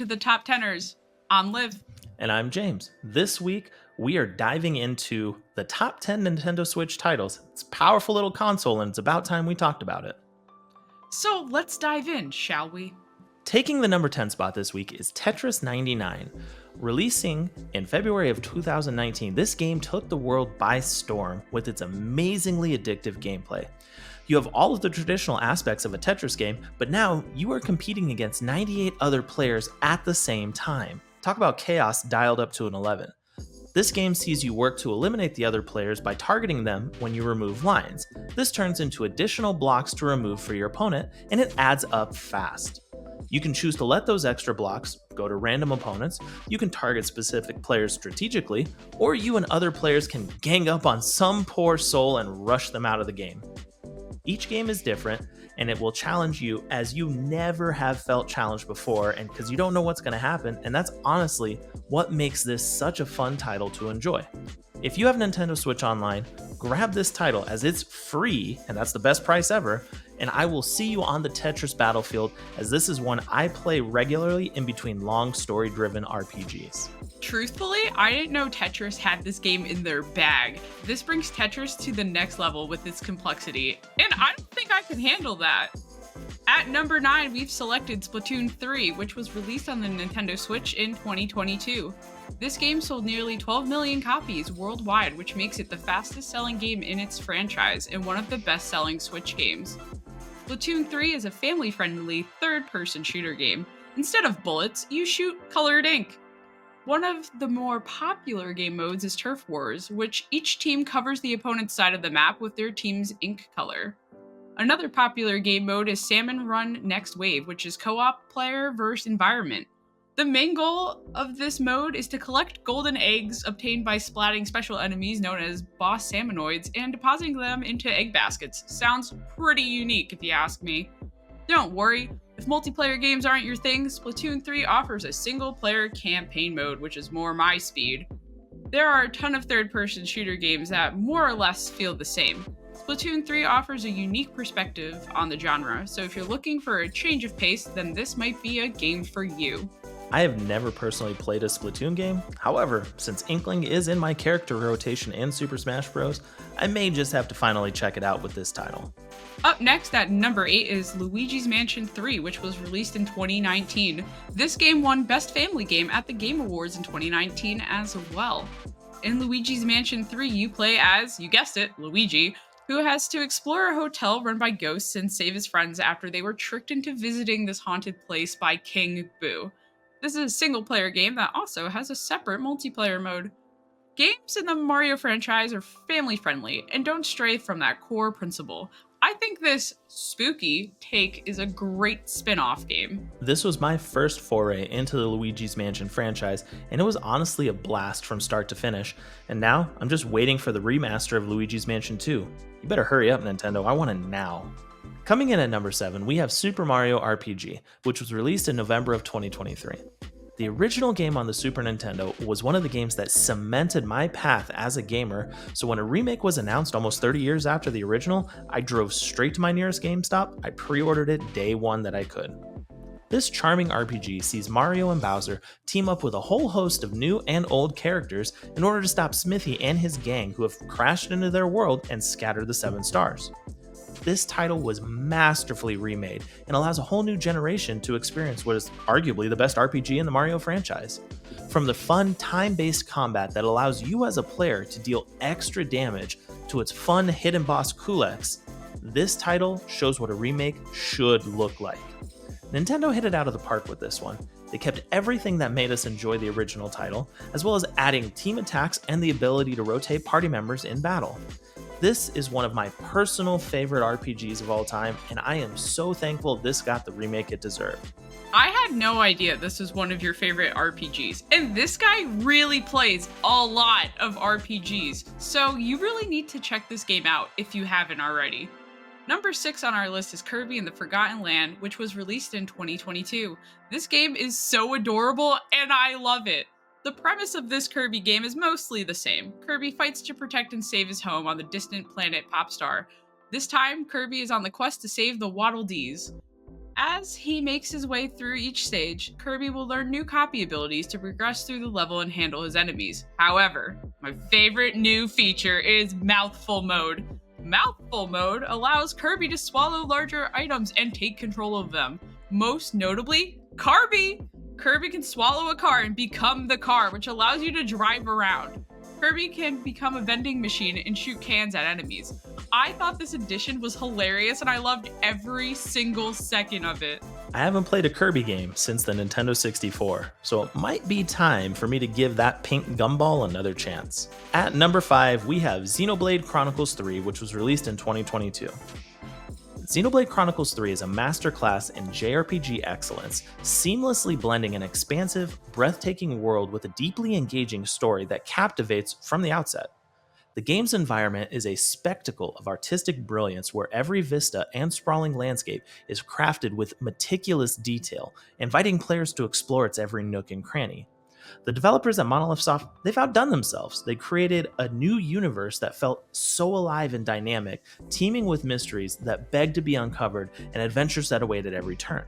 to the Top Teners. I'm Liv. And I'm James. This week, we are diving into the top 10 Nintendo Switch titles. It's a powerful little console, and it's about time we talked about it. So let's dive in, shall we? Taking the number 10 spot this week is Tetris 99. Releasing in February of 2019, this game took the world by storm with its amazingly addictive gameplay. You have all of the traditional aspects of a Tetris game, but now you are competing against 98 other players at the same time. Talk about chaos dialed up to an 11. This game sees you work to eliminate the other players by targeting them when you remove lines. This turns into additional blocks to remove for your opponent, and it adds up fast. You can choose to let those extra blocks go to random opponents, you can target specific players strategically, or you and other players can gang up on some poor soul and rush them out of the game. Each game is different, and it will challenge you as you never have felt challenged before, and because you don't know what's going to happen, and that's honestly what makes this such a fun title to enjoy. If you have Nintendo Switch Online, grab this title as it's free, and that's the best price ever, and I will see you on the Tetris battlefield, as this is one I play regularly in between long story-driven RPGs. Truthfully, I didn't know Tetris had this game in their bag. This brings Tetris to the next level with its complexity, and I don't think I can handle that. At number 9, we've selected Splatoon 3, which was released on the Nintendo Switch in 2022. This game sold nearly 12 million copies worldwide, which makes it the fastest selling game in its franchise and one of the best selling Switch games. Splatoon 3 is a family-friendly third-person shooter game. Instead of bullets, you shoot colored ink. One of the more popular game modes is Turf Wars, which each team covers the opponent's side of the map with their team's ink color. Another popular game mode is Salmon Run Next Wave, which is co-op player versus environment. The main goal of this mode is to collect golden eggs obtained by splatting special enemies known as boss salmonoids and depositing them into egg baskets. Sounds pretty unique if you ask me. Don't worry, if multiplayer games aren't your thing, Splatoon 3 offers a single-player campaign mode, which is more my speed. There are a ton of third-person shooter games that more or less feel the same. Splatoon 3 offers a unique perspective on the genre, so if you're looking for a change of pace, then this might be a game for you. I have never personally played a Splatoon game. However, since Inkling is in my character rotation in Super Smash Bros., I may just have to finally check it out with this title. Up next at number 8 is Luigi's Mansion 3, which was released in 2019. This game won Best Family Game at the Game Awards in 2019 as well. In Luigi's Mansion 3, you play as, you guessed it, Luigi, who has to explore a hotel run by ghosts and save his friends after they were tricked into visiting this haunted place by King Boo. This is a single-player game that also has a separate multiplayer mode. Games in the Mario franchise are family-friendly and don't stray from that core principle. I think this spooky take is a great spin-off game. This was my first foray into the Luigi's Mansion franchise, and it was honestly a blast from start to finish. And now, I'm just waiting for the remaster of Luigi's Mansion 2. You better hurry up, Nintendo, I want it now. Coming in at number 7, we have Super Mario RPG, which was released in November of 2023. The original game on the Super Nintendo was one of the games that cemented my path as a gamer, so when a remake was announced almost 30 years after the original, I drove straight to my nearest GameStop, I pre-ordered it day one that I could. This charming RPG sees Mario and Bowser team up with a whole host of new and old characters in order to stop Smithy and his gang who have crashed into their world and scattered the 7 stars. This title was masterfully remade and allows a whole new generation to experience what is arguably the best RPG in the Mario franchise. From the fun time-based combat that allows you as a player to deal extra damage to its fun hidden boss Kulex, this title shows what a remake should look like. Nintendo hit it out of the park with this one. They kept everything that made us enjoy the original title, as well as adding team attacks and the ability to rotate party members in battle. This is one of my personal favorite RPGs of all time, and I am so thankful this got the remake it deserved. I had no idea this was one of your favorite RPGs, and this guy really plays a lot of RPGs, so you really need to check this game out if you haven't already. Number 6 on our list is Kirby and the Forgotten Land, which was released in 2022. This game is so adorable, and I love it. The premise of this Kirby game is mostly the same. Kirby fights to protect and save his home on the distant planet Popstar. This time, Kirby is on the quest to save the Waddle Dees. As he makes his way through each stage, Kirby will learn new copy abilities to progress through the level and handle his enemies. However, my favorite new feature is Mouthful Mode. Mouthful Mode allows Kirby to swallow larger items and take control of them. Most notably, Kirby! Kirby can swallow a car and become the car, which allows you to drive around. Kirby can become a vending machine and shoot cans at enemies. I thought this addition was hilarious and I loved every single second of it. I haven't played a Kirby game since the Nintendo 64, so it might be time for me to give that pink gumball another chance. At number 5, we have Xenoblade Chronicles 3, which was released in 2022. Xenoblade Chronicles 3 is a masterclass in JRPG excellence, seamlessly blending an expansive, breathtaking world with a deeply engaging story that captivates from the outset. The game's environment is a spectacle of artistic brilliance where every vista and sprawling landscape is crafted with meticulous detail, inviting players to explore its every nook and cranny. The developers at Monolith Soft, they've outdone themselves. They created a new universe that felt so alive and dynamic, teeming with mysteries that begged to be uncovered and adventures that awaited every turn.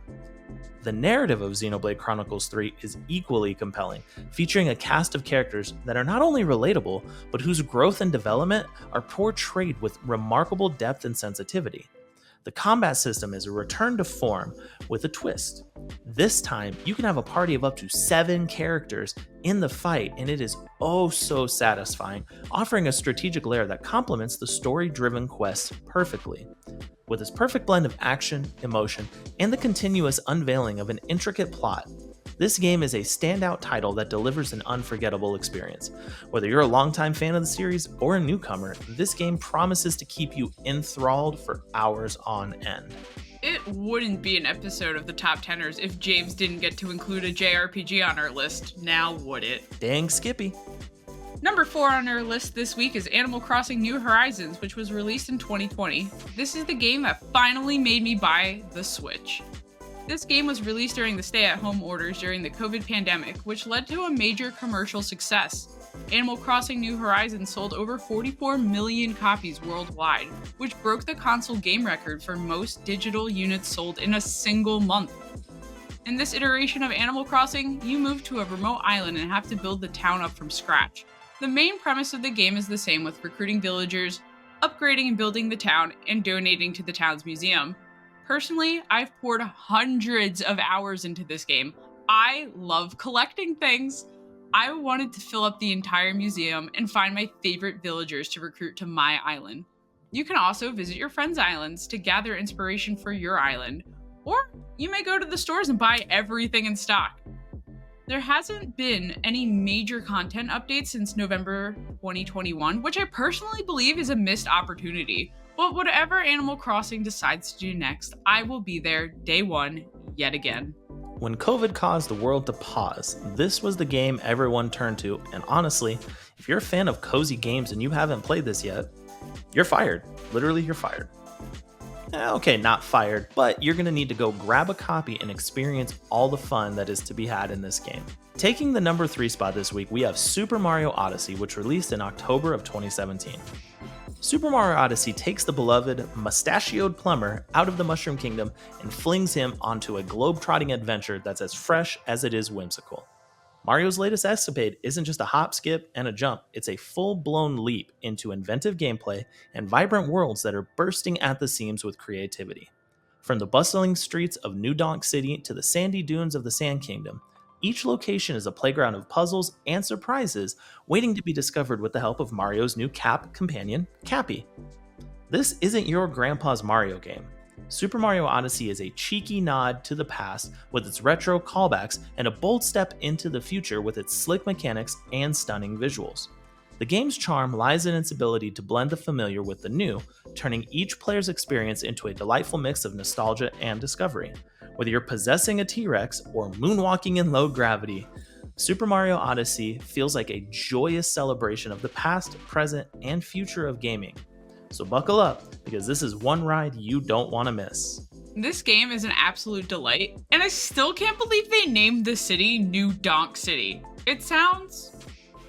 The narrative of Xenoblade Chronicles 3 is equally compelling, featuring a cast of characters that are not only relatable, but whose growth and development are portrayed with remarkable depth and sensitivity. The combat system is a return to form with a twist. This time, you can have a party of up to 7 characters in the fight, and it is oh so satisfying, offering a strategic layer that complements the story-driven quests perfectly. With its perfect blend of action, emotion, and the continuous unveiling of an intricate plot, this game is a standout title that delivers an unforgettable experience. Whether you're a longtime fan of the series or a newcomer, this game promises to keep you enthralled for hours on end. It wouldn't be an episode of the Top Teners if James didn't get to include a JRPG on our list, now would it? Dang Skippy. Number 4 on our list this week is Animal Crossing New Horizons, which was released in 2020. This is the game that finally made me buy the Switch. This game was released during the stay-at-home orders during the COVID pandemic, which led to a major commercial success. Animal Crossing New Horizons sold over 44 million copies worldwide, which broke the console game record for most digital units sold in a single month. In this iteration of Animal Crossing, you move to a remote island and have to build the town up from scratch. The main premise of the game is the same, with recruiting villagers, upgrading and building the town, and donating to the town's museum. Personally, I've poured hundreds of hours into this game. I love collecting things. I wanted to fill up the entire museum and find my favorite villagers to recruit to my island. You can also visit your friends' islands to gather inspiration for your island, or you may go to the stores and buy everything in stock. There hasn't been any major content updates since November 2021, which I personally believe is a missed opportunity. But whatever Animal Crossing decides to do next, I will be there day one, yet again. When COVID caused the world to pause, this was the game everyone turned to, and honestly, if you're a fan of cozy games and you haven't played this yet, you're fired. Literally, you're fired. Okay, not fired, but you're gonna need to go grab a copy and experience all the fun that is to be had in this game. Taking the number 3 spot this week, we have Super Mario Odyssey, which released in October of 2017. Super Mario Odyssey takes the beloved mustachioed plumber out of the Mushroom Kingdom and flings him onto a globe-trotting adventure that's as fresh as it is whimsical. Mario's latest escapade isn't just a hop, skip, and a jump, it's a full-blown leap into inventive gameplay and vibrant worlds that are bursting at the seams with creativity. From the bustling streets of New Donk City to the sandy dunes of the Sand Kingdom, each location is a playground of puzzles and surprises waiting to be discovered with the help of Mario's new Cap companion, Cappy. This isn't your grandpa's Mario game. Super Mario Odyssey is a cheeky nod to the past with its retro callbacks and a bold step into the future with its slick mechanics and stunning visuals. The game's charm lies in its ability to blend the familiar with the new, turning each player's experience into a delightful mix of nostalgia and discovery. Whether you're possessing a T-Rex or moonwalking in low gravity, Super Mario Odyssey feels like a joyous celebration of the past, present, and future of gaming. So buckle up, because this is one ride you don't want to miss. This game is an absolute delight, and I still can't believe they named the city New Donk City. It sounds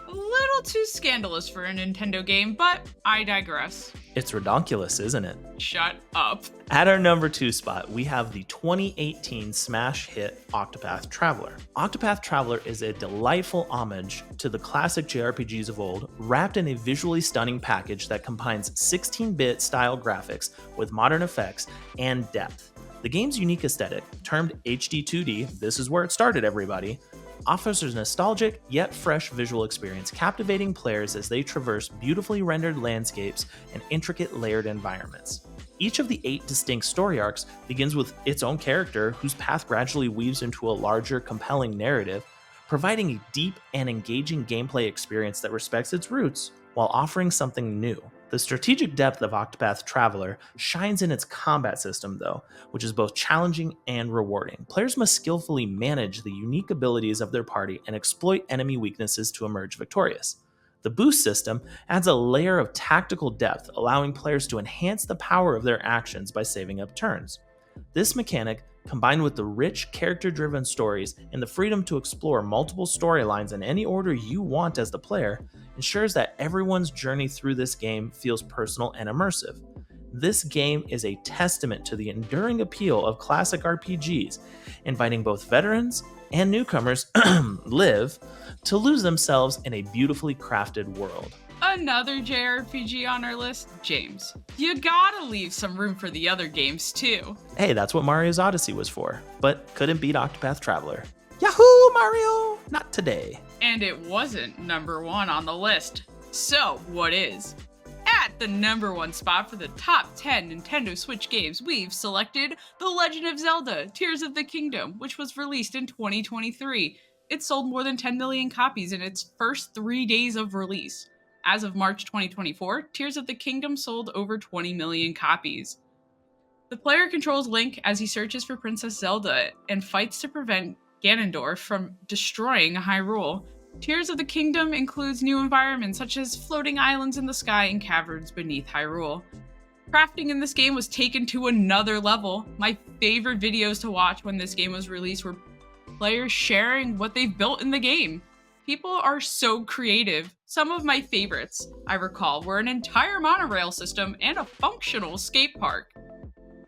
A little too scandalous for a Nintendo game, but I digress. It's redonkulous, isn't it? Shut up. At our number 2 spot, we have the 2018 smash hit Octopath Traveler. Octopath Traveler is a delightful homage to the classic JRPGs of old, wrapped in a visually stunning package that combines 16-bit style graphics with modern effects and depth. The game's unique aesthetic, termed HD 2D, this is where it started, everybody, offers a nostalgic yet fresh visual experience, captivating players as they traverse beautifully rendered landscapes and intricate layered environments. Each of the 8 distinct story arcs begins with its own character, whose path gradually weaves into a larger, compelling narrative, providing a deep and engaging gameplay experience that respects its roots while offering something new. The strategic depth of Octopath Traveler shines in its combat system, though, which is both challenging and rewarding. Players must skillfully manage the unique abilities of their party and exploit enemy weaknesses to emerge victorious. The boost system adds a layer of tactical depth, allowing players to enhance the power of their actions by saving up turns. This mechanic, combined with the rich, character-driven stories and the freedom to explore multiple storylines in any order you want as the player, ensures that everyone's journey through this game feels personal and immersive. This game is a testament to the enduring appeal of classic RPGs, inviting both veterans and newcomers, Liv, to lose themselves in a beautifully crafted world. Another JRPG on our list, James. You gotta leave some room for the other games too. Hey, that's what Mario's Odyssey was for, but couldn't beat Octopath Traveler. Yahoo, Mario! Not today. And it wasn't number 1 on the list. So, what is? At the number 1 spot for the top 10 Nintendo Switch games, we've selected The Legend of Zelda: Tears of the Kingdom, which was released in 2023. It sold more than 10 million copies in its first 3 days of release. As of March 2024, Tears of the Kingdom sold over 20 million copies. The player controls Link as he searches for Princess Zelda and fights to prevent Ganondorf from destroying Hyrule. Tears of the Kingdom includes new environments such as floating islands in the sky and caverns beneath Hyrule. Crafting in this game was taken to another level. My favorite videos to watch when this game was released were players sharing what they've built in the game. People are so creative. Some of my favorites, I recall, were an entire monorail system and a functional skate park.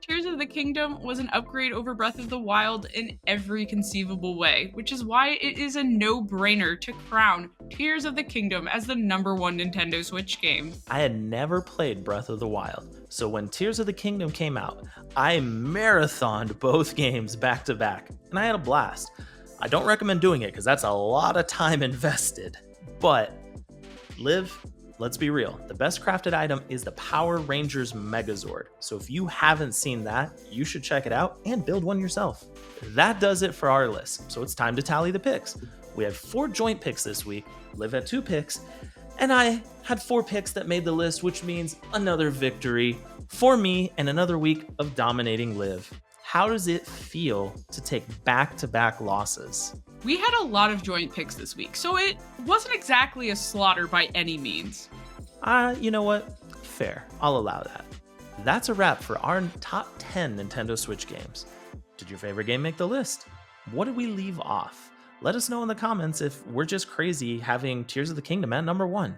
Tears of the Kingdom was an upgrade over Breath of the Wild in every conceivable way, which is why it is a no-brainer to crown Tears of the Kingdom as the number 1 Nintendo Switch game. I had never played Breath of the Wild, so when Tears of the Kingdom came out, I marathoned both games back to back, and I had a blast. I don't recommend doing it because that's a lot of time invested, but Liv, let's be real, the best crafted item is the Power Rangers Megazord, so if you haven't seen that, you should check it out and build one yourself. That does it for our list, so it's time to tally the picks. We had 4 joint picks this week, Liv had 2 picks, and I had 4 picks that made the list, which means another victory for me and another week of dominating Liv. How does it feel to take back-to-back losses? We had a lot of joint picks this week, so it wasn't exactly a slaughter by any means. You know what? Fair. I'll allow that. That's a wrap for our top 10 Nintendo Switch games. Did your favorite game make the list? What did we leave off? Let us know in the comments if we're just crazy having Tears of the Kingdom at number 1.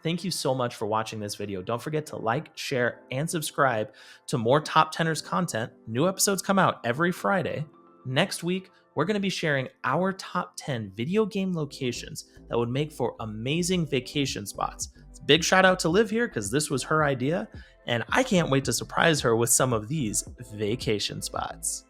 Thank you so much for watching this video. Don't forget to like, share, and subscribe to more Top 10ers content. New episodes come out every Friday. Next week, we're going to be sharing our top 10 video game locations that would make for amazing vacation spots. Big shout out to Liv here because this was her idea, and I can't wait to surprise her with some of these vacation spots.